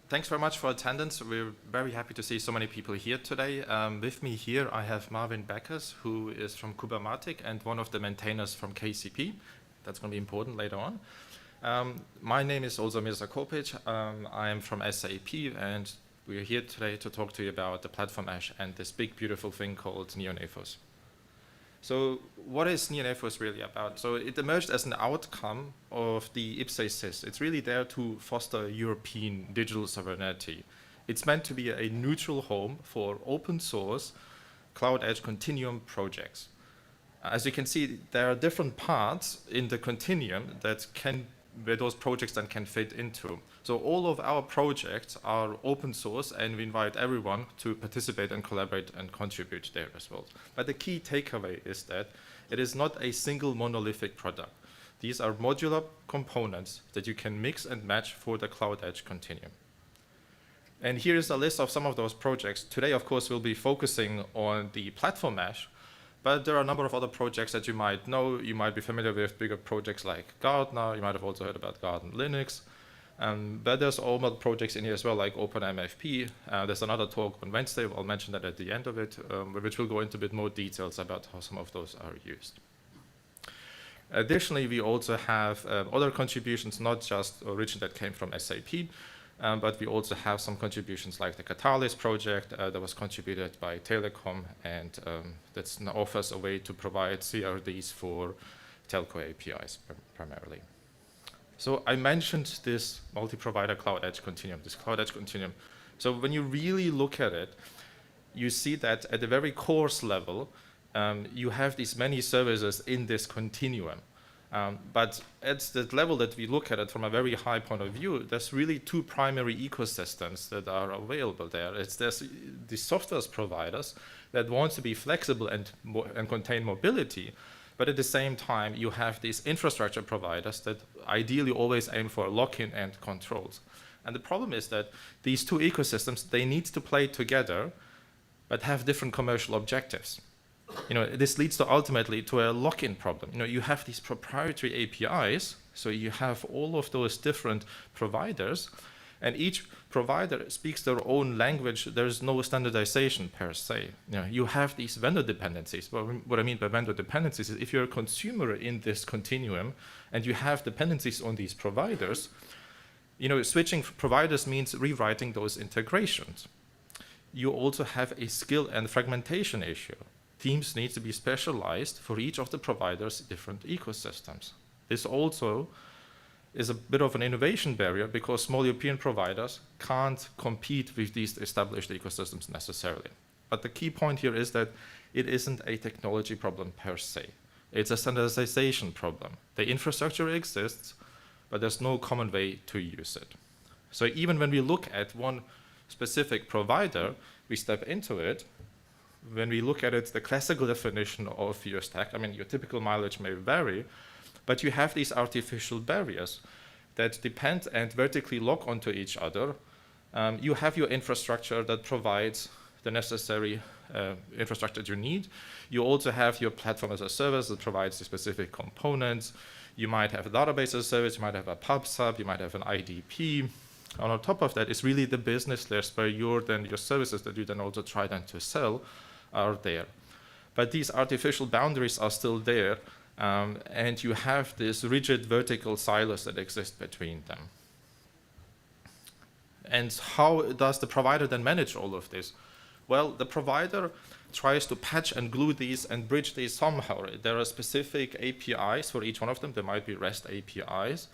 Thanks very much for attendance. We're very happy to see so many people here today. With me here, I have Marvin Beckers, who is from Kubermatic and one of the maintainers from KCP. That's going to be important later on. My name is also Mirza Kopic. I am from SAP, and we're here today to talk to you about the platform mesh and this big, beautiful thing called NeoNephos. So what is NeoNephos really about? So it emerged as an outcome of the IPSAS. It's really there to foster European digital sovereignty. It's meant to be a neutral home for open source cloud edge continuum projects. As you can see, there are different parts in the continuum where those projects then can fit into. So all of our projects are open source, and we invite everyone to participate and collaborate and contribute there as well. But the key takeaway is that it is not a single monolithic product. These are modular components that you can mix and match for the cloud edge continuum. And here is a list of some of those projects. Today, of course, we'll be focusing on the platform mesh, but there are a number of other projects that you might know. You might be familiar with bigger projects like Gartner. You might have also heard about Garden Linux. But there's all other projects in here as well, like OpenMFP. There's another talk on Wednesday. I'll mention that at the end of it, which will go into a bit more details about how some of those are used. Additionally, we also have other contributions, not just origin that came from SAP, but we also have some contributions like the Catalyst project that was contributed by Telecom, and that offers a way to provide CRDs for telco APIs primarily. So I mentioned this multi-provider cloud edge continuum, this cloud edge continuum. So when you really look at it, you see that at the very coarse level, you have these many services in this continuum. But at the level that we look at it from a very high point of view, there's really two primary ecosystems that are available there. There's the software providers that want to be flexible and contain mobility, but at the same time, you have these infrastructure providers that ideally always aim for lock-in and controls. And the problem is that these two ecosystems, they need to play together, but have different commercial objectives. This leads to ultimately to a lock-in problem. You have these proprietary APIs, so you have all of those different providers, and each provider speaks their own language. There's no standardization per se. You have these vendor dependencies. Well, what I mean by vendor dependencies is if you're a consumer in this continuum and you have dependencies on these providers, switching providers means rewriting those integrations. You also have a skill and fragmentation issue. Teams need to be specialized for each of the providers' different ecosystems. This also is a bit of an innovation barrier because small European providers can't compete with these established ecosystems necessarily. But the key point here is that it isn't a technology problem per se. It's a standardization problem. The infrastructure exists, but there's no common way to use it. So even when we look at one specific provider, we step into it. When we look at it, the classical definition of your stack, your typical mileage may vary, but you have these artificial barriers that depend and vertically lock onto each other. You have your infrastructure that provides the necessary infrastructure you need. You also have your platform as a service that provides the specific components. You might have a database as a service, you might have a pub sub, you might have an IDP. And on top of that is really the business layers where your services that you then also try then to sell are there. But these artificial boundaries are still there, and you have these rigid vertical silos that exist between them. And how does the provider then manage all of this? Well, the provider tries to patch and glue these and bridge these somehow. There are specific APIs for each one of them. There might be REST APIs.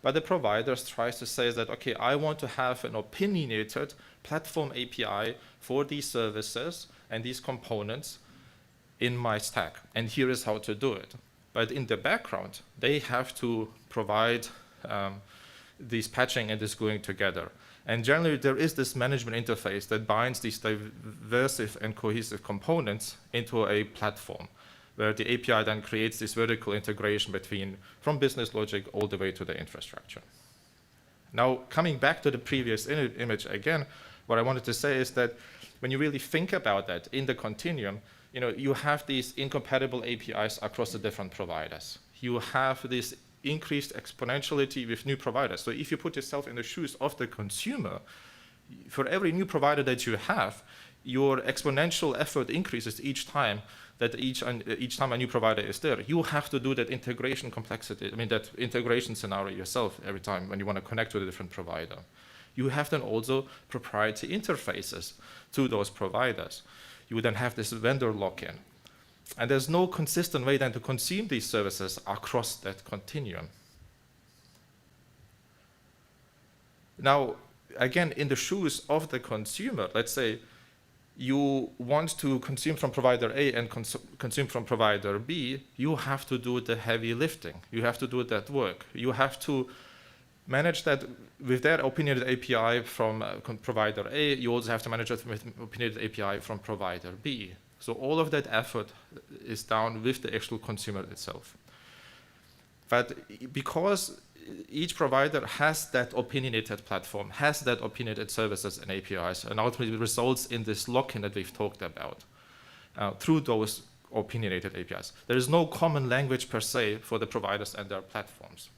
But the provider tries to say that, okay, I want to have an opinionated platform API for these services and these components in my stack. And here is how to do it. But in the background, they have to provide these patching and this gluing together. And generally, there is this management interface that binds these diverse and cohesive components into a platform, where the API then creates this vertical integration from business logic all the way to the infrastructure. Now, coming back to the previous image again, what I wanted to say is that when you really think about that in the continuum, you have these incompatible APIs across the different providers. You have this increased exponentiality with new providers. So if you put yourself in the shoes of the consumer, for every new provider that you have, your exponential effort increases each time each time a new provider is there. You have to do that integration complexity, that integration scenario yourself every time when you want to connect to a different provider. You have then also proprietary interfaces to those providers. You then have this vendor lock-in. And there's no consistent way then to consume these services across that continuum. Now, again, in the shoes of the consumer, let's say you want to consume from provider A and consume from provider B, you have to do the heavy lifting. You have to do that work. You have to manage that with their opinionated API from provider A. You also have to manage it with opinionated API from provider B. So all of that effort is done with the actual consumer itself. But because each provider has that opinionated platform, has that opinionated services and APIs, and ultimately results in this lock-in that we've talked about through those opinionated APIs. There is no common language per se for the providers and their platforms.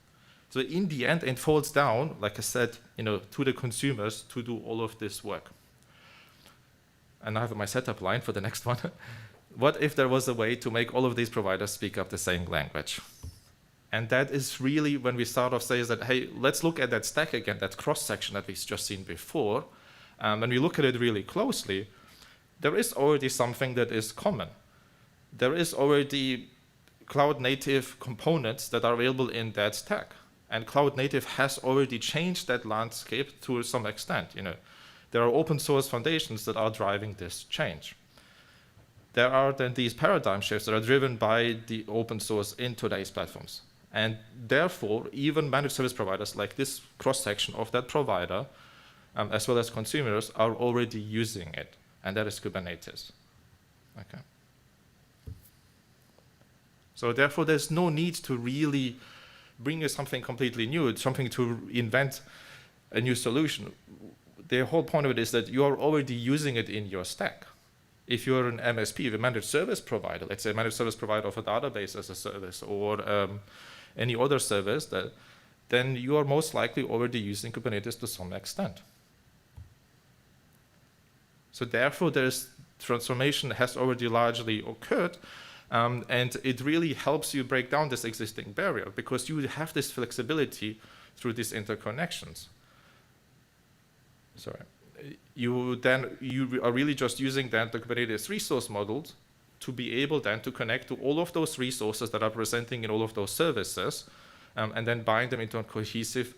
So in the end, it falls down, like I said, to the consumers to do all of this work. And I have my setup line for the next one. What if there was a way to make all of these providers speak up the same language? And that is really when we start off saying that, hey, let's look at that stack again, that cross-section that we've just seen before. When we look at it really closely, there is already something that is common. There is already cloud-native components that are available in that stack. And cloud-native has already changed that landscape to some extent. There are open-source foundations that are driving this change. There are then these paradigm shifts that are driven by the open source in today's platforms. And therefore, even managed service providers like this cross-section of that provider, as well as consumers, are already using it. And that is Kubernetes. Okay. So therefore, there's no need to really bring you something completely new, something to invent a new solution. The whole point of it is that you are already using it in your stack. If you're an MSP, a managed service provider, let's say a managed service provider of a database as a service or any other service, then you are most likely already using Kubernetes to some extent. So therefore, transformation has already largely occurred, and it really helps you break down this existing barrier because you have this flexibility through these interconnections. Sorry. You are really just using then the Kubernetes resource models to be able then to connect to all of those resources that are presenting in all of those services, and then bind them into a cohesive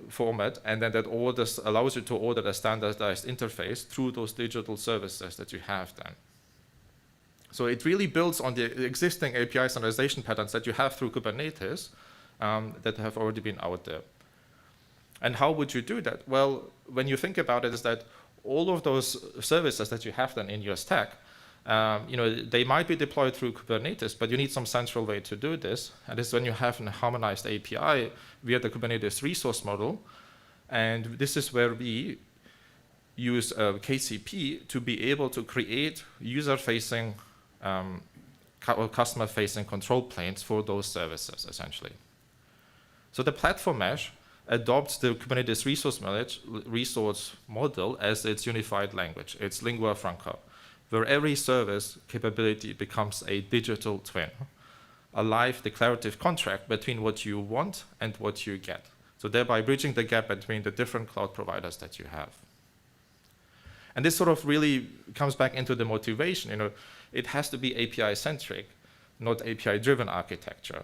format, and then that allows you to order a standardized interface through those digital services that you have then. So it really builds on the existing API standardization patterns that you have through Kubernetes that have already been out there. And how would you do that? Well, when you think about it, is that all of those services that you have then in your stack, they might be deployed through Kubernetes, but you need some central way to do this. And this is when you have a harmonized API via the Kubernetes resource model. And this is where we use KCP to be able to create user-facing or customer-facing control planes for those services, essentially. So the platform mesh adopts the Kubernetes resource model as its unified language, its lingua franca, where every service capability becomes a digital twin, a live declarative contract between what you want and what you get. So thereby bridging the gap between the different cloud providers that you have. And this sort of really comes back into the motivation. It has to be API-centric, not API-driven architecture.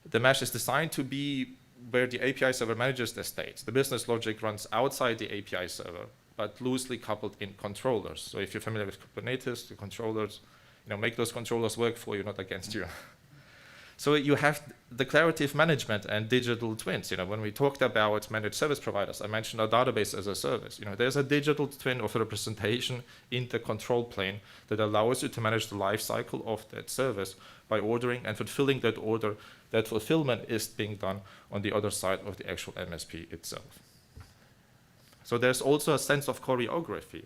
The mesh is designed to be where the API server manages the states. The business logic runs outside the API server, but loosely coupled in controllers. So if you're familiar with Kubernetes, the controllers, make those controllers work for you, not against you. So you have declarative management and digital twins. When we talked about managed service providers, I mentioned a database as a service. There's a digital twin of a representation in the control plane that allows you to manage the life cycle of that service by ordering and fulfilling that order. That fulfillment is being done on the other side of the actual MSP itself. So there's also a sense of choreography.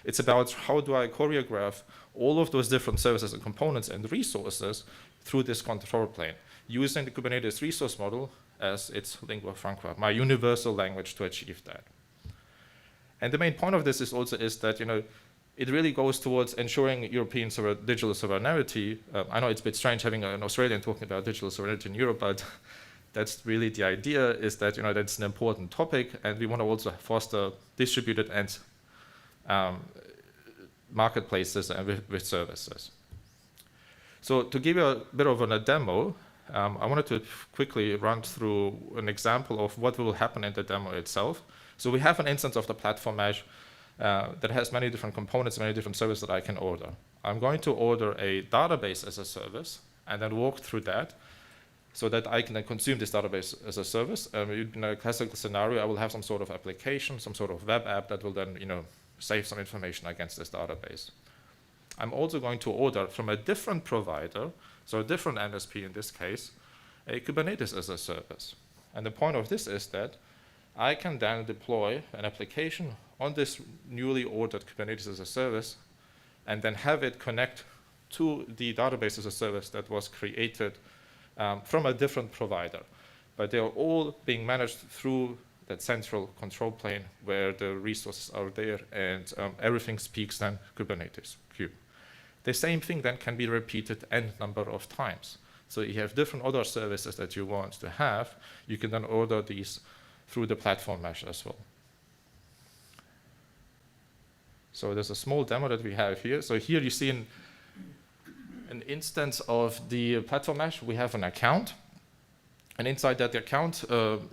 It's about how do I choreograph all of those different services and components and resources through this control plane. using the Kubernetes resource model as its lingua franca, my universal language to achieve that. And the main point of this is also that it really goes towards ensuring European digital sovereignty. I know it's a bit strange having an Australian talking about digital sovereignty in Europe, but that's really the idea, is that that's an important topic, and we want to also foster distributed and marketplaces and with services. So to give you a bit of a demo, I wanted to quickly run through an example of what will happen in the demo itself. So we have an instance of the platform mesh that has many different components, many different services that I can order. I'm going to order a database as a service and then walk through that so that I can then consume this database as a service. In a classical scenario, I will have some sort of application, some sort of web app that will then save some information against this database. I'm also going to order from a different provider, so a different MSP in this case, a Kubernetes as a service. And the point of this is that I can then deploy an application on this newly ordered Kubernetes as a service and then have it connect to the database as a service that was created from a different provider. But they are all being managed through that central control plane where the resources are there and everything speaks then Kubernetes kube. The same thing then can be repeated n number of times. So you have different other services that you want to have. You can then order these through the platform mesh as well. So there's a small demo that we have here. So here you see an instance of the platform mesh. We have an account. And inside that account,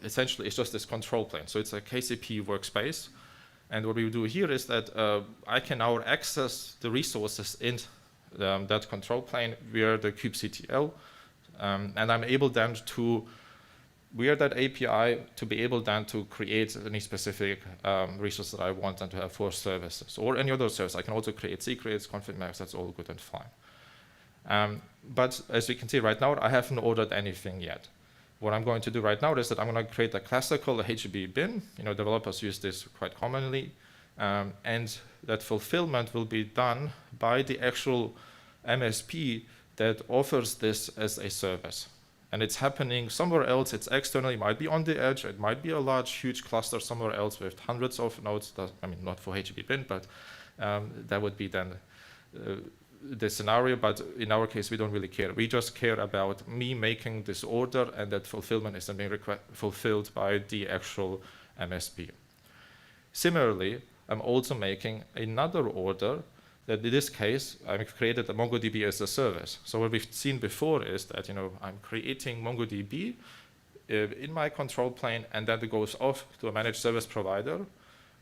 essentially, is just this control plane. So it's a KCP workspace. And what we do here is that I can now access the resources in that control plane via the kubectl. And I'm able then to, via that API, to be able then to create any specific resource that I want and to have for services. Or any other service. I can also create secrets, config maps, that's all good and fine. But as you can see right now, I haven't ordered anything yet. What I'm going to do right now is that I'm going to create a classical HB bin. Developers use this quite commonly. And that fulfillment will be done by the actual MSP that offers this as a service. And it's happening somewhere else. It's externally, it might be on the edge. It might be a large, huge cluster somewhere else with hundreds of nodes. I mean, not for HB bin, but that would be then the scenario, but in our case, we don't really care. We just care about me making this order and that fulfillment is then being fulfilled by the actual MSP. Similarly, I'm also making another order that in this case, I've created a MongoDB as a service. So what we've seen before is that I'm creating MongoDB in my control plane and then it goes off to a managed service provider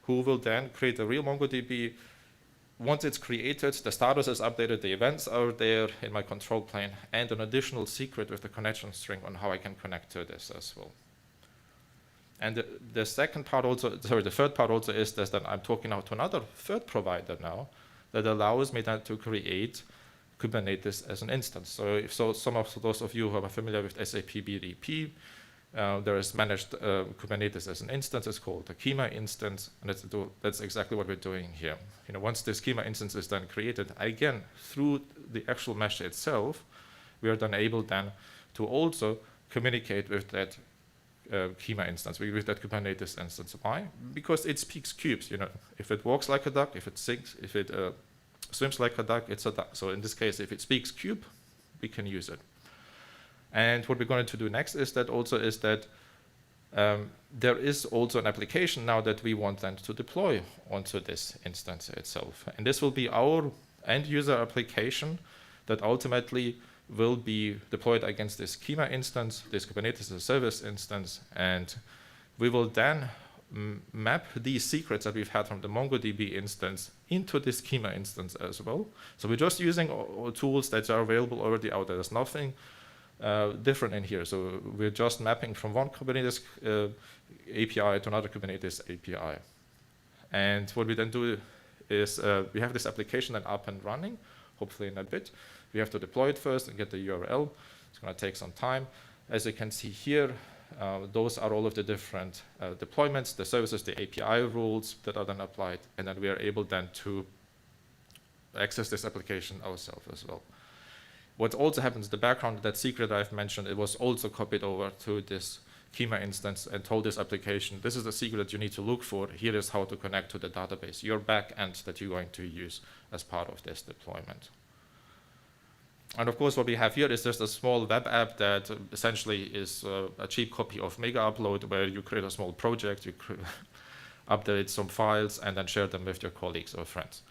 who will then create a real MongoDB. Once it's created, the status is updated, the events are there in my control plane, and an additional secret with the connection string on how I can connect to this as well. And the third part also is that I'm talking now to another third provider now that allows me then to create Kubernetes as an instance. So some of those of you who are familiar with SAP BDP, there is managed Kubernetes as an instance. It's called a schema instance, and that's exactly what we're doing here. Once the schema instance is then created, again, through the actual mesh itself, we are then able then to also communicate with that schema instance, with that Kubernetes instance. Why? Because it speaks cubes. If it walks like a duck, if it sinks, if it swims like a duck, it's a duck. So in this case, if it speaks cube, we can use it. And what we're going to do next is that there is also an application now that we want then to deploy onto this instance itself. And this will be our end user application that ultimately will be deployed against this schema instance, this Kubernetes as a service instance, and we will then map these secrets that we've had from the MongoDB instance into this schema instance as well. So we're just using tools that are available already out there. There's nothing different in here. So we're just mapping from one Kubernetes API to another Kubernetes API. And what we then do is we have this application then up and running, hopefully in a bit. We have to deploy it first and get the URL. It's going to take some time. As you can see here, those are all of the different deployments, the services, the API rules that are then applied, and then we are able then to access this application ourselves as well. What also happens in the background, that secret I've mentioned, it was also copied over to this schema instance and told this application, this is the secret you need to look for. Here is how to connect to the database, your backend that you're going to use as part of this deployment. And of course, what we have here is just a small web app that essentially is a cheap copy of Mega Upload, where you create a small project, you update some files, and then share them with your colleagues or friends.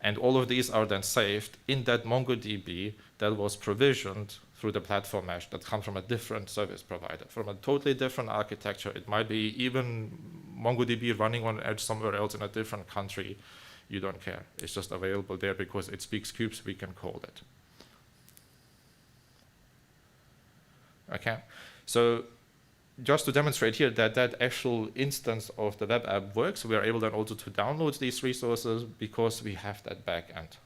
And all of these are then saved in that MongoDB that was provisioned through the platform mesh that comes from a different service provider, from a totally different architecture. It might be even MongoDB running on edge somewhere else in a different country. You don't care. It's just available there because it speaks cubes, we can call it. Okay, so just to demonstrate here that that actual instance of the web app works, we are able then also to download these resources because we have that backend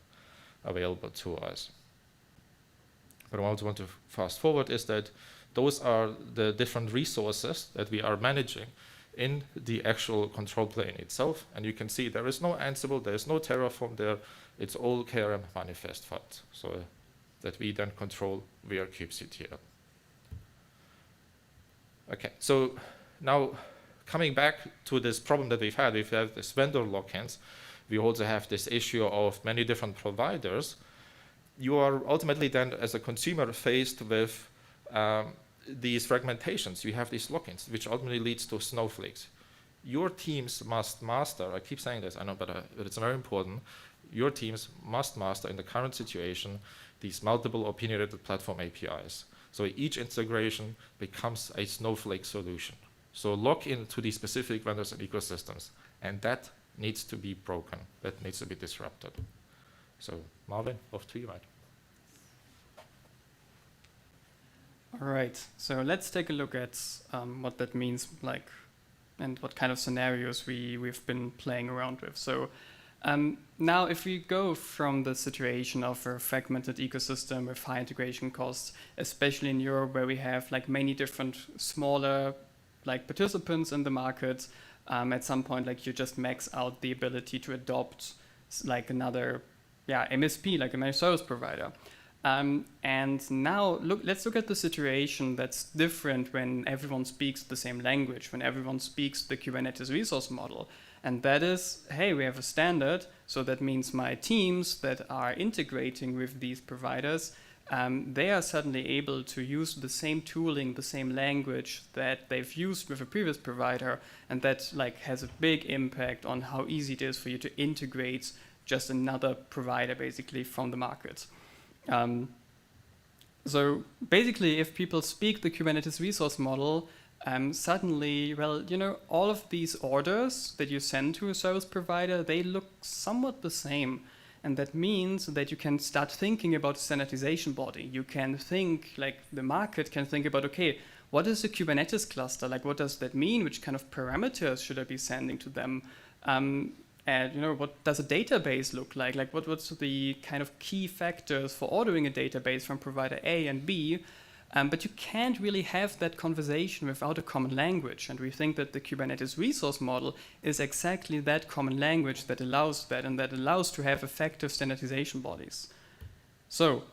available to us. But I also want to fast forward is that those are the different resources that we are managing in the actual control plane itself. And you can see there is no Ansible, there is no Terraform there. It's all KRM manifest files, so that we then control via kubectl. Okay, so now coming back to this problem that we have this vendor lock-ins. We also have this issue of many different providers. You are ultimately then, as a consumer, faced with these fragmentations. You have these lock-ins, which ultimately leads to snowflakes. Your teams must master, I keep saying this, I know, but it's very important. Your teams must master, in the current situation, these multiple opinionated platform APIs. So each integration becomes a snowflake solution. So lock into these specific vendors and ecosystems, and that needs to be broken. That needs to be disrupted. So Marvin, off to you, mate. All right, so let's take a look at what that means, like, and what kind of scenarios we've been playing around with. So now if we go from the situation of a fragmented ecosystem with high integration costs, especially in Europe where we have like many different smaller like participants in the market, at some point like you just max out the ability to adopt like another MSP, like a managed service provider. And now let's look at the situation that's different when everyone speaks the same language, when everyone speaks the Kubernetes resource model. And that is, hey, we have a standard, so that means my teams that are integrating with these providers, they are suddenly able to use the same tooling, the same language that they've used with a previous provider, and that like has a big impact on how easy it is for you to integrate just another provider basically from the market. So basically, if people speak the Kubernetes resource model, suddenly, well, you know, all of these orders that you send to a service provider, they look somewhat the same. And that means that you can start thinking about a standardization body. You can think, like the market can think about, okay, what is a Kubernetes cluster? Like, what does that mean? Which kind of parameters should I be sending to them? And, you know, what does a database look like? Like, what's the kind of key factors for ordering a database from provider A and B? But you can't really have that conversation without a common language. And we think that the Kubernetes resource model is exactly that common language that allows that, and that allows to have effective standardization bodies. So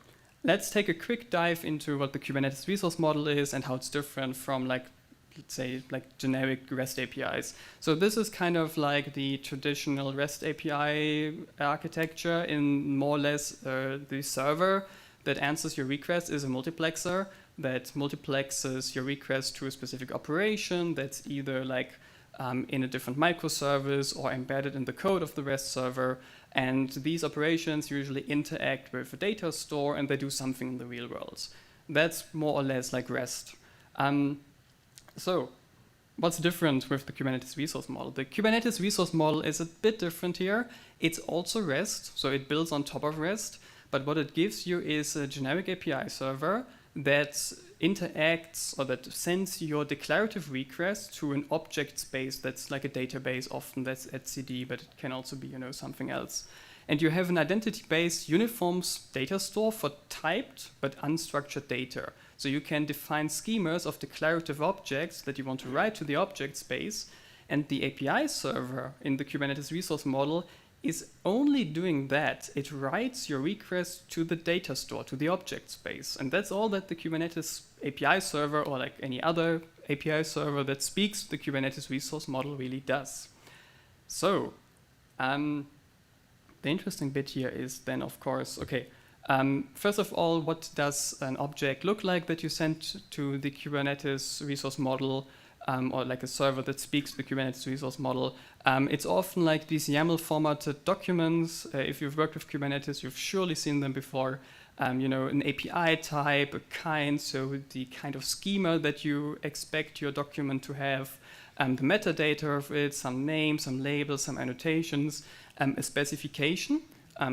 let's take a quick dive into what the Kubernetes resource model is and how it's different from, like, let's say, like generic REST APIs. So this is kind of like the traditional REST API architecture in more or less the server that answers your request is a multiplexer that multiplexes your request to a specific operation that's either like in a different microservice or embedded in the code of the REST server. And these operations usually interact with a data store and they do something in the real world. That's more or less like REST. So what's different with the Kubernetes resource model? The Kubernetes resource model is a bit different here. It's also REST, so it builds on top of REST. But what it gives you is a generic API server that interacts or that sends your declarative request to an object space that's like a database. Often that's etcd, but it can also be, you know, something else. And you have an identity-based uniform data store for typed but unstructured data. So you can define schemas of declarative objects that you want to write to the object space. And the API server in the Kubernetes resource model is only doing that. It writes your request to the data store, to the object space. And that's all that the Kubernetes API server, or like any other API server that speaks the Kubernetes resource model, really does. So the interesting bit here is then, of course, okay, first of all, what does an object look like that you send to the Kubernetes resource model, or like a server that speaks the Kubernetes resource model? It's often like these YAML formatted documents. If you've worked with Kubernetes, you've surely seen them before. You know, an API type, a kind, so the kind of schema that you expect your document to have, the metadata of it, some names, some labels, some annotations, a specification.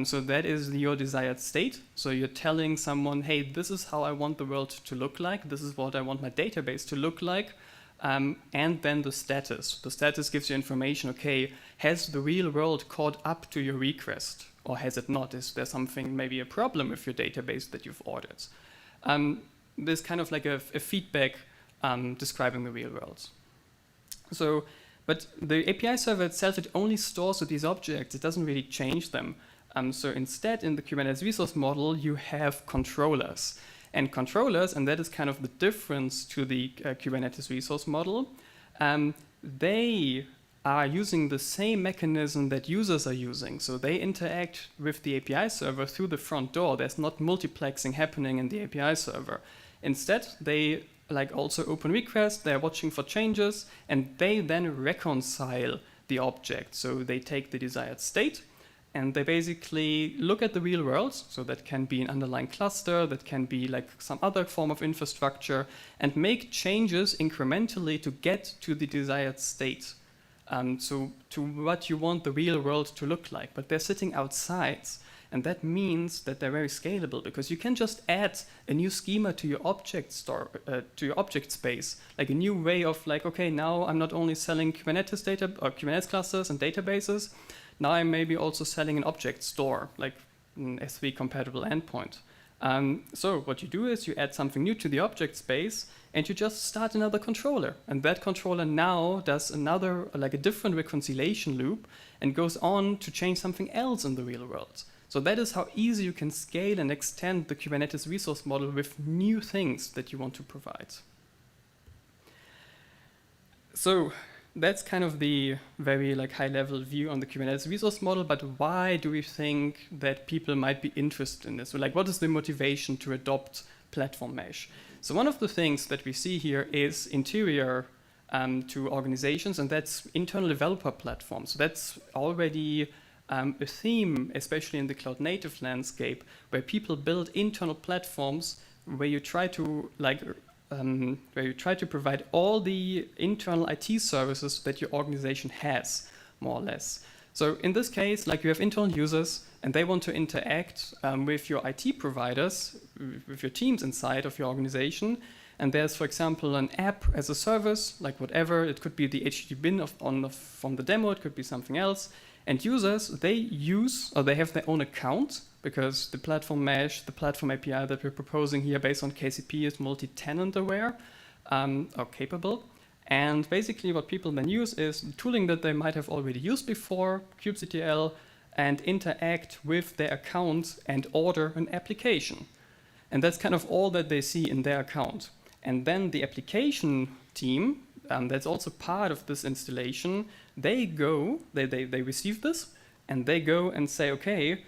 So that is your desired state. So you're telling someone, hey, this is how I want the world to look like. This is what I want my database to look like. And then the status. The status gives you information, okay, has the real world caught up to your request? Or has it not? Is there something, maybe a problem with your database that you've ordered? There's kind of like a feedback describing the real world. So, but the API server itself, it only stores these objects. It doesn't really change them. So instead, in the Kubernetes resource model, you have controllers. And controllers, and that is kind of the difference to the Kubernetes resource model, they are using the same mechanism that users are using. So they interact with the API server through the front door. There's not multiplexing happening in the API server. Instead, they like also open requests, they're watching for changes, and they then reconcile the object. So they take the desired state, and they basically look at the real world. So that can be an underlying cluster, that can be like some other form of infrastructure, and make changes incrementally to get to the desired state. So to what you want the real world to look like. But they're sitting outside. And that means that they're very scalable, because you can just add a new schema to your object store, to your object space, like a new way of like, okay, now I'm not only selling Kubernetes data or Kubernetes clusters and databases. Now I'm maybe also selling an object store, like an S3 compatible endpoint. So what you do is you add something new to the object space, and you just start another controller. And that controller now does another, like a different reconciliation loop, and goes on to change something else in the real world. So that is how easy you can scale and extend the Kubernetes resource model with new things that you want to provide. So that's kind of the very like high-level view on the Kubernetes resource model, but why do we think that people might be interested in this? So like, what is the motivation to adopt platform mesh? So one of the things that we see here is interior to organizations, and that's internal developer platforms. So that's already a theme, especially in the cloud-native landscape, where people build internal platforms where you try to provide all the internal IT services that your organization has, more or less. So in this case, like you have internal users, and they want to interact with your IT providers, with your teams inside of your organization. And there's, for example, an app as a service, like whatever. It could be the HTTP bin from the demo. It could be something else. And users, they use, or they have their own account, because the platform mesh, the platform API that we're proposing here based on KCP is multi-tenant aware, or capable. And basically what people then use is the tooling that they might have already used before, kubectl, and interact with their account and order an application. And that's kind of all that they see in their account. And then the application team, that's also part of this installation, they receive this, and they go and say, okay,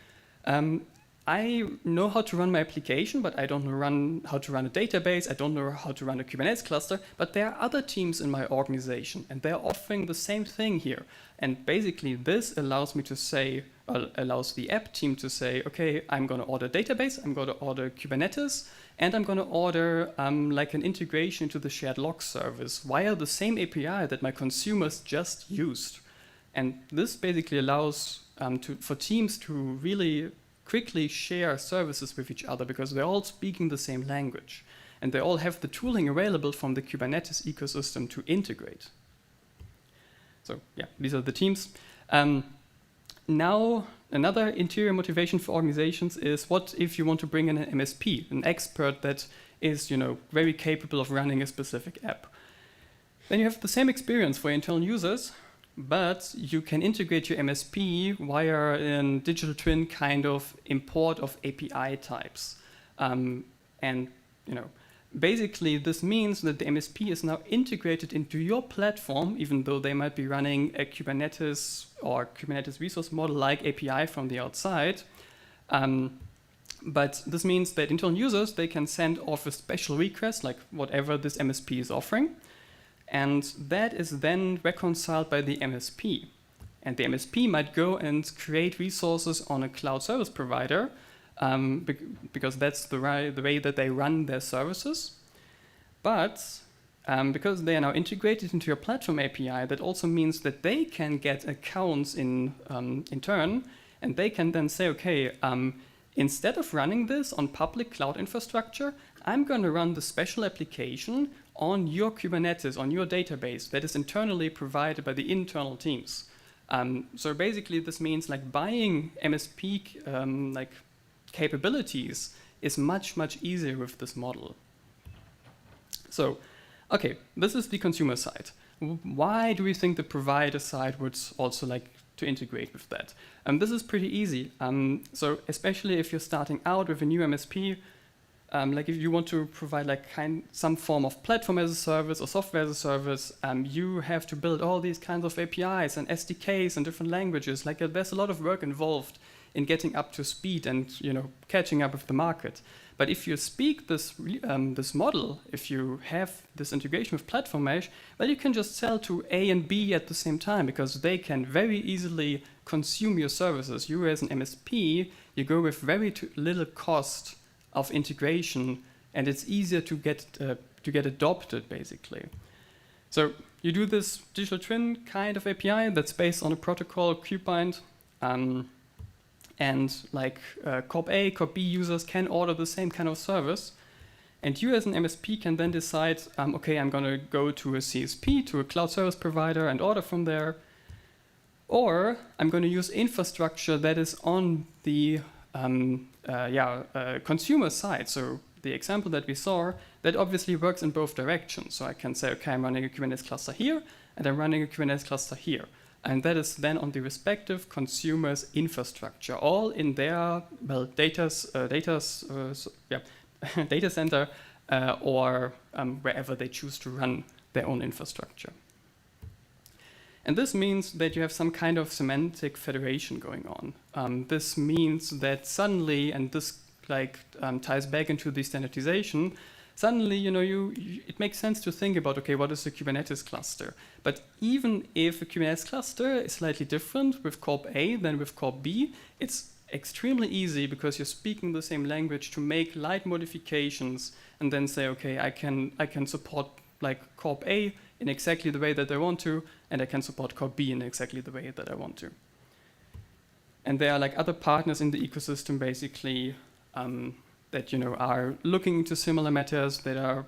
I know how to run my application, but I don't know how to run a database. I don't know how to run a Kubernetes cluster, but there are other teams in my organization, and they're offering the same thing here. And basically, this allows me to say, allows the app team to say, okay, I'm going to order database, I'm going to order Kubernetes, and I'm going to order like an integration into the shared log service via the same API that my consumers just used. And this basically allows for teams to really quickly share services with each other, because they're all speaking the same language. And they all have the tooling available from the Kubernetes ecosystem to integrate. So yeah, these are the teams. Now, another interior motivation for organizations is, what if you want to bring in an MSP, an expert that is, very capable of running a specific app? Then you have the same experience for internal users. but you can integrate your MSP via a digital twin kind of import of API types. And basically this means that the MSP is now integrated into your platform, even though they might be running a Kubernetes or Kubernetes resource model like API from the outside. But this means that internal users, they can send off a special request, like whatever this MSP is offering. And that is then reconciled by the MSP. And the MSP might go and create resources on a cloud service provider, because that's the way that they run their services. But because they are now integrated into your platform API, that also means that they can get accounts in turn, and they can then say, okay, instead of running this on public cloud infrastructure, I'm going to run the special application on your Kubernetes, on your database that is internally provided by the internal teams. So basically, this means like buying MSP capabilities is much, much easier with this model. So, okay, this is the consumer side. Why do we think the provider side would also like to integrate with that? This is pretty easy. So especially if you're starting out with a new MSP, like if you want to provide like some form of platform as a service or software as a service, you have to build all these kinds of APIs and SDKs and different languages. Like there's a lot of work involved in getting up to speed and catching up with the market. But if you speak this model, if you have this integration with platform mesh, well, you can just sell to A and B at the same time, because they can very easily consume your services. You as an MSP, you go with very little cost of integration, and it's easier to get adopted, basically. So you do this digital twin kind of API that's based on a protocol kube-bind. And like Corp A, Corp B users can order the same kind of service. And you as an MSP can then decide, okay, I'm going to go to a CSP, to a cloud service provider, and order from there. Or I'm going to use infrastructure that is on the consumer side. So the example that we saw, that obviously works in both directions. So I can say, okay, I'm running a Kubernetes cluster here, and I'm running a Kubernetes cluster here. And that is then on the respective consumer's infrastructure, all in their data center or wherever they choose to run their own infrastructure. And this means that you have some kind of semantic federation going on. This means that suddenly, and this ties back into the standardization, suddenly, it makes sense to think about, okay, what is a Kubernetes cluster? But even if a Kubernetes cluster is slightly different with Corp A than with Corp B, it's extremely easy because you're speaking the same language to make light modifications and then say, okay, I can support like Corp A in exactly the way that I want to, and I can support Corp B in exactly the way that I want to. And there are like other partners in the ecosystem, basically, that are looking into similar matters, that are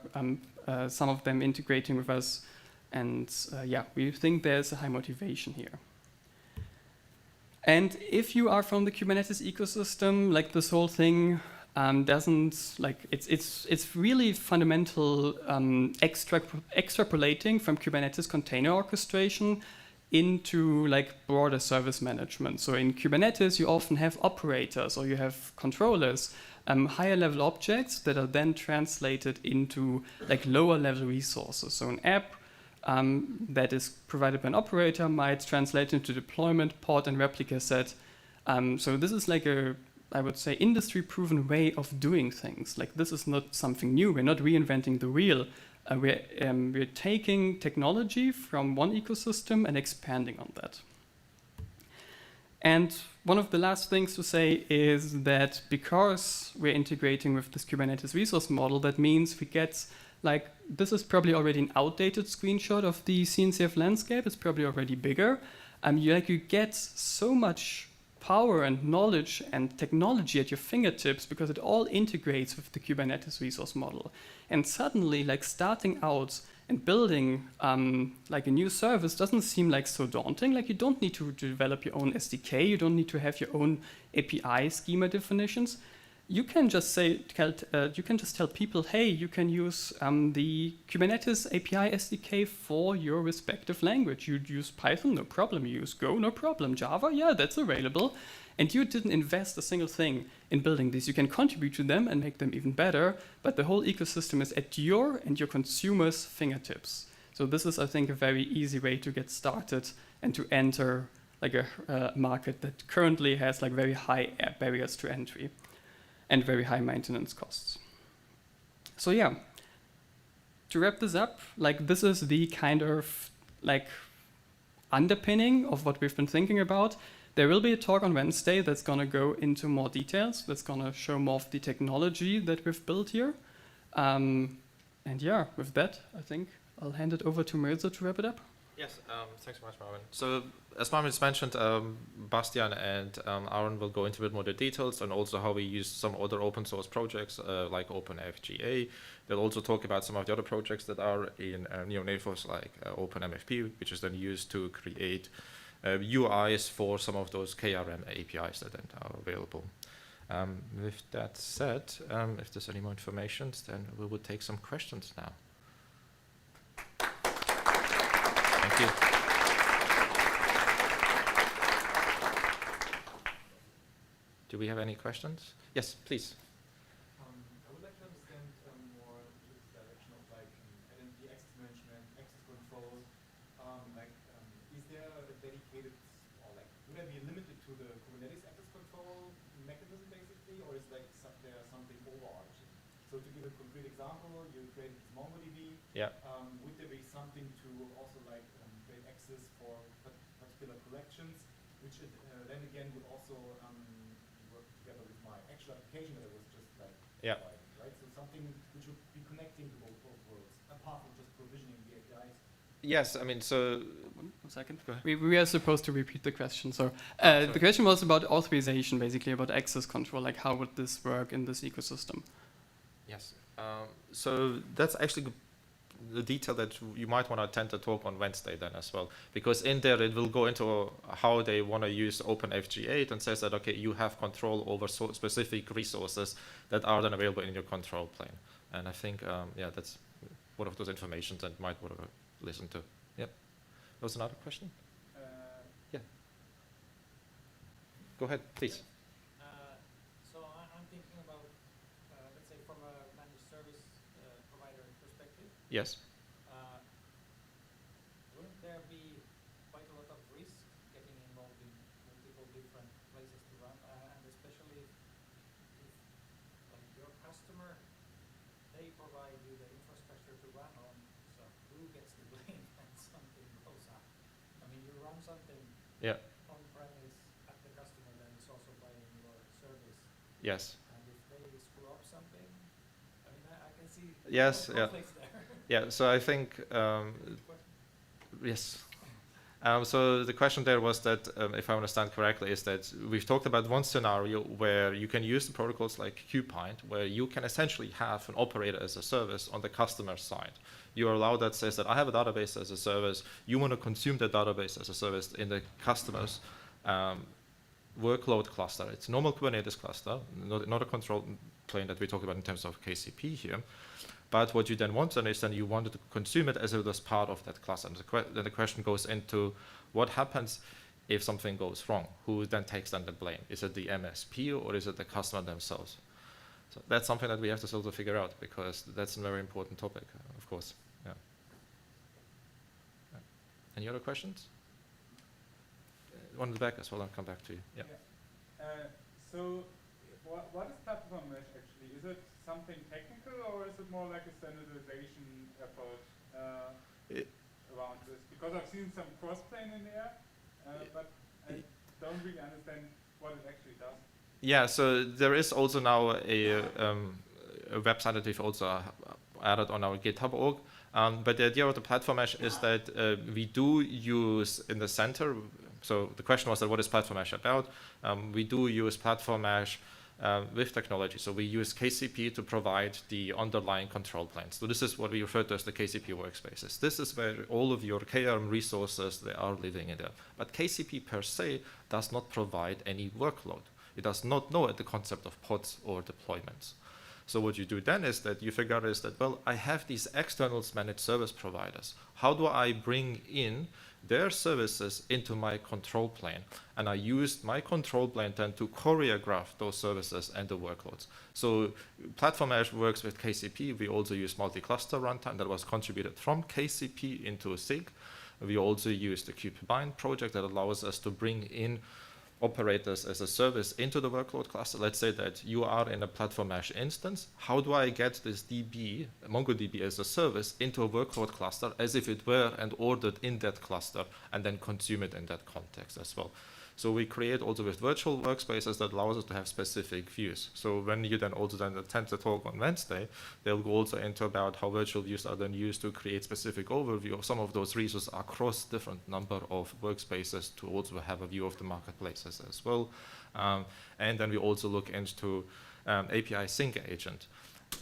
some of them integrating with us, and we think there's a high motivation here. And if you are from the Kubernetes ecosystem, like this whole thing it's really fundamental extrapolating from Kubernetes container orchestration into like broader service management. So in Kubernetes, you often have operators or you have controllers, higher level objects that are then translated into like lower level resources. So an app that is provided by an operator might translate into deployment, pod, and replica set. So this is like I would say, industry-proven way of doing things. Like this is not something new. We're not reinventing the wheel. We're taking technology from one ecosystem and expanding on that. And one of the last things to say is that because we're integrating with this Kubernetes resource model, that means we get like, this is probably already an outdated screenshot of the CNCF landscape. It's probably already bigger. You get so much power and knowledge and technology at your fingertips because it all integrates with the Kubernetes resource model. And suddenly, like starting out and building like a new service doesn't seem like so daunting. Like you don't need to develop your own SDK. You don't need to have your own API schema definitions. you can just tell people, hey, you can use the Kubernetes API SDK for your respective language. You use Python, no problem. You use Go, no problem. Java, yeah, that's available. And you didn't invest a single thing in building these. You can contribute to them and make them even better, but the whole ecosystem is at your and your consumers' fingertips. So this is, I think, a very easy way to get started and to enter like a market that currently has like very high barriers to entry and very high maintenance costs. So yeah, to wrap this up, like this is the kind of like underpinning of what we've been thinking about. There will be a talk on Wednesday that's going to go into more details, that's going to show more of the technology that we've built here. And yeah, with that, I think I'll hand it over to Mirza to wrap it up. Yes, thanks so much, Marvin. So, as Marvin mentioned, Bastian and Aaron will go into a bit more the details and also how we use some other open source projects like OpenFGA. They'll also talk about some of the other projects that are in NeoNephos, like OpenMFP, which is then used to create UIs for some of those KRM APIs that then are available. With that said, if there's any more information, then we will take some questions now. Thank you. Do we have any questions? Yes, please. I would like to understand more this direction of like identity access management, access control. Is there a dedicated, or like, would that be limited to the Kubernetes access control mechanism basically, or is like there something overarching? So to give a concrete example, you created this MongoDB. Yeah. Would there be something to also like create access for particular collections, which then again would also work together with my actual application that I was just like providing, right? So something which would be connecting to both worlds, apart from just provisioning the APIs. Yes, I mean, so... One second. Go ahead. We are supposed to repeat the question. So the question was about authorization, basically, about access control. Like, how would this work in this ecosystem? Yes. So that's actually the detail that you might want to attend the talk on Wednesday then as well, because in there it will go into how they want to use OpenFGA and says that, okay, you have control over specific resources that are then available in your control plane. And I think, yeah, that's one of those informations that might want to listen to. Yep. There was another question? Yeah. Go ahead, please. So I'm thinking about, let's say, from a managed service provider perspective. Yes. Wouldn't there be quite a lot of risk getting involved in multiple different places to run, and especially if like your customer, they provide you the infrastructure to run on, so who gets the blame when something goes up? I mean, you run something on-premise at the customer, then it's also buying your service. Yes. And if they screw up something, I mean, I can see Yes, conflicts there. Yeah, so I think, yes. So the question there was that, if I understand correctly, is that we've talked about one scenario where you can use the protocols like kube-bind, where you can essentially have an operator as a service on the customer side. You are allowed that says that I have a database as a service, you want to consume the database as a service in the customer's workload cluster. It's a normal Kubernetes cluster, not a control plane that we talk about in terms of KCP here. But what you then want then is then you wanted to consume it as it was part of that cluster. And then the question goes into what happens if something goes wrong? Who then takes then the blame? Is it the MSP or is it the customer themselves? So that's something that we have to sort of figure out, because that's a very important topic, of course. Yeah. Any other questions? One in the back as well. I'll come back to you. Yeah. So what is platform mesh actually? Is it something technical, or is it more like a standardization effort around this? Because I've seen some cross-plane in there, but I don't really understand what it actually does. Yeah, so there is also now a website that we've also added on our GitHub org. But the idea of the platform mesh is that we do use in the center. So the question was that what is platform mesh about? We do use platform mesh with technology. So we use KCP to provide the underlying control planes. So this is what we refer to as the KCP workspaces. This is where all of your KRM resources, they are living in there. But KCP per se does not provide any workload. It does not know the concept of pods or deployments. So what you do then is that you figure out is that, well, I have these external managed service providers. How do I bring in their services into my control plane? And I used my control plane then to choreograph those services and the workloads. So Platform Mesh works with KCP. We also use multi-cluster runtime that was contributed from KCP into SIG. We also use the kube-bind project that allows us to bring in operators as a service into the workload cluster. Let's say that you are in a Platform Mesh instance. How do I get this DB, MongoDB as a service, into a workload cluster as if it were and ordered in that cluster and then consume it in that context as well? So we create also with virtual workspaces that allows us to have specific views. So when you then also then attend the talk on Wednesday, they'll go also into about how virtual views are then used to create specific overview of some of those resources across different number of workspaces to also have a view of the marketplaces as well. And then we also look into API sync agent.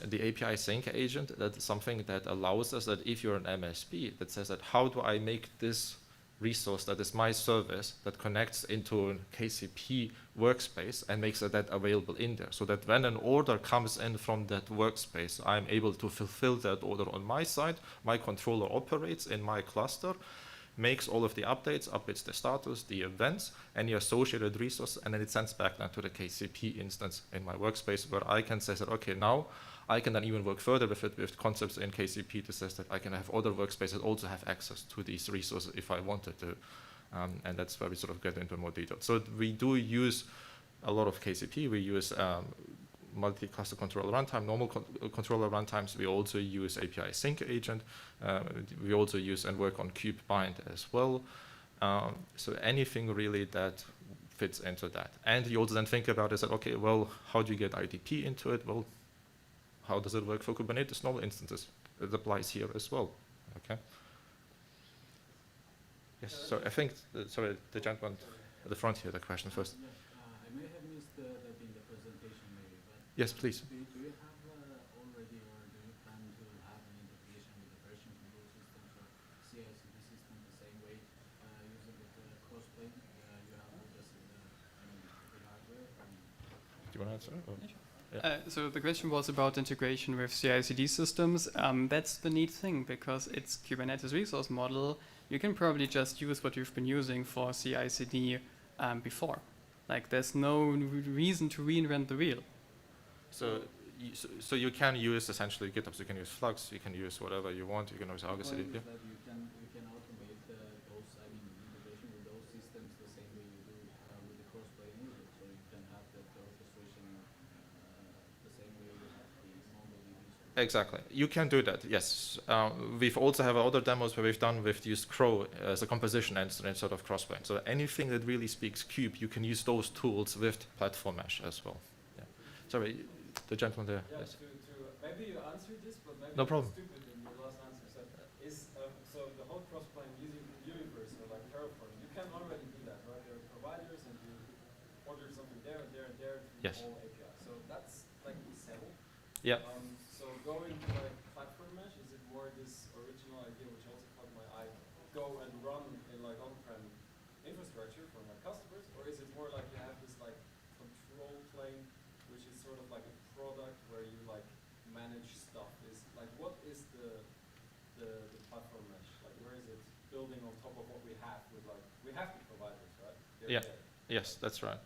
The API sync agent, that is something that allows us that if you're an MSP that says that how do I make this resource that is my service that connects into a KCP workspace and makes that available in there, so that when an order comes in from that workspace, I'm able to fulfill that order on my side. My controller operates in my cluster, makes all of the updates, updates the status, the events, any associated resource, and then it sends back now to the KCP instance in my workspace, where I can say that, okay, now I can then even work further with it with concepts in KCP to say that I can have other workspaces that also have access to these resources if I wanted to. And that's where we sort of get into more detail. So we do use a lot of KCP. We use multi-cluster controller runtime, normal controller runtimes. We also use API sync agent. We also use and work on kube-bind as well. So anything really that fits into that. And you also then think about is that, okay, well, how do you get IDP into it? Well, how does it work for Kubernetes normal instances? It applies here as well. Okay. Yes. So I think sorry, the gentleman at the front here, the question first. I may have missed that in the presentation, maybe. But yes, please. Do you have already, or do you plan to have an integration with the version control systems or CI/CD system the same way using the crossplane? You have all this in the hardware. Do you want to answer? Or? So the question was about integration with CI/CD systems. That's the neat thing, because it's Kubernetes resource model. You can probably just use what you've been using for CI/CD before. Like, there's no reason to reinvent the wheel. So you can use essentially GitHub. So you can use Flux. You can use whatever you want. You can use Argo CD. You can automate those. I mean, integration with those systems the same way you do with the crossplane. So you can have that orchestration the same way you have the MongoDB. Exactly. You can do that, yes. We've also have other demos where we've done with used Crow as a composition engine instead of Crossplane. So anything that really speaks Kube, you can use those tools with Platform Mesh as well. Yeah. Sorry, the gentleman there. Yeah, Yes. maybe you answered this, but maybe No problem. it's stupid in your last answer. So the whole crossplane using universe or like Terraform, you can already do that, right? There are providers and you order something there and there and there through Yes. the whole API. So that's like settled. Yeah. So going to like Platform Mesh, is it more this original idea which also caught my eye, go and run in like on-prem infrastructure for my customers, or is it more like you have this like control plane, which is sort of like a product where you like manage stuff? Is like, what is the Platform Mesh? Like, where is it building on top of what we have with like, we have the providers, right? They're Yeah. there. Yes, that's right.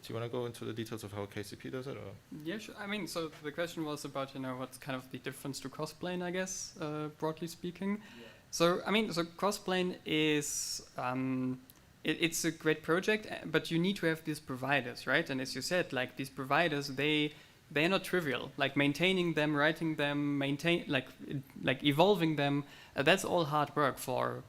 Do you want to go into the details of how KCP does it? Or? Yeah, sure. I mean, so the question was about, what's kind of the difference to Crossplane, I guess, broadly speaking. Yeah. So, I mean, so Crossplane is, it's a great project, but you need to have these providers, right? And as you said, like, these providers, they're not trivial. Like, maintaining them, writing them, like evolving them, that's all hard work for,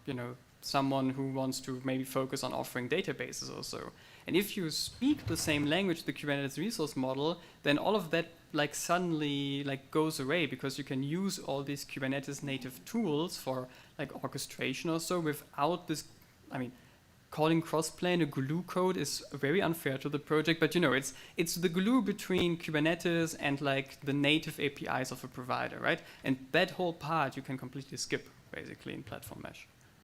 someone who wants to maybe focus on offering databases or so. And if you speak the same language, the Kubernetes resource model, then all of that like suddenly like goes away, because you can use all these Kubernetes native tools for like orchestration or so without this. I mean, calling Crossplane a glue code is very unfair to the project, but it's the glue between Kubernetes and like the native APIs of a provider, right? And that whole part you can completely skip basically in Platform Mesh.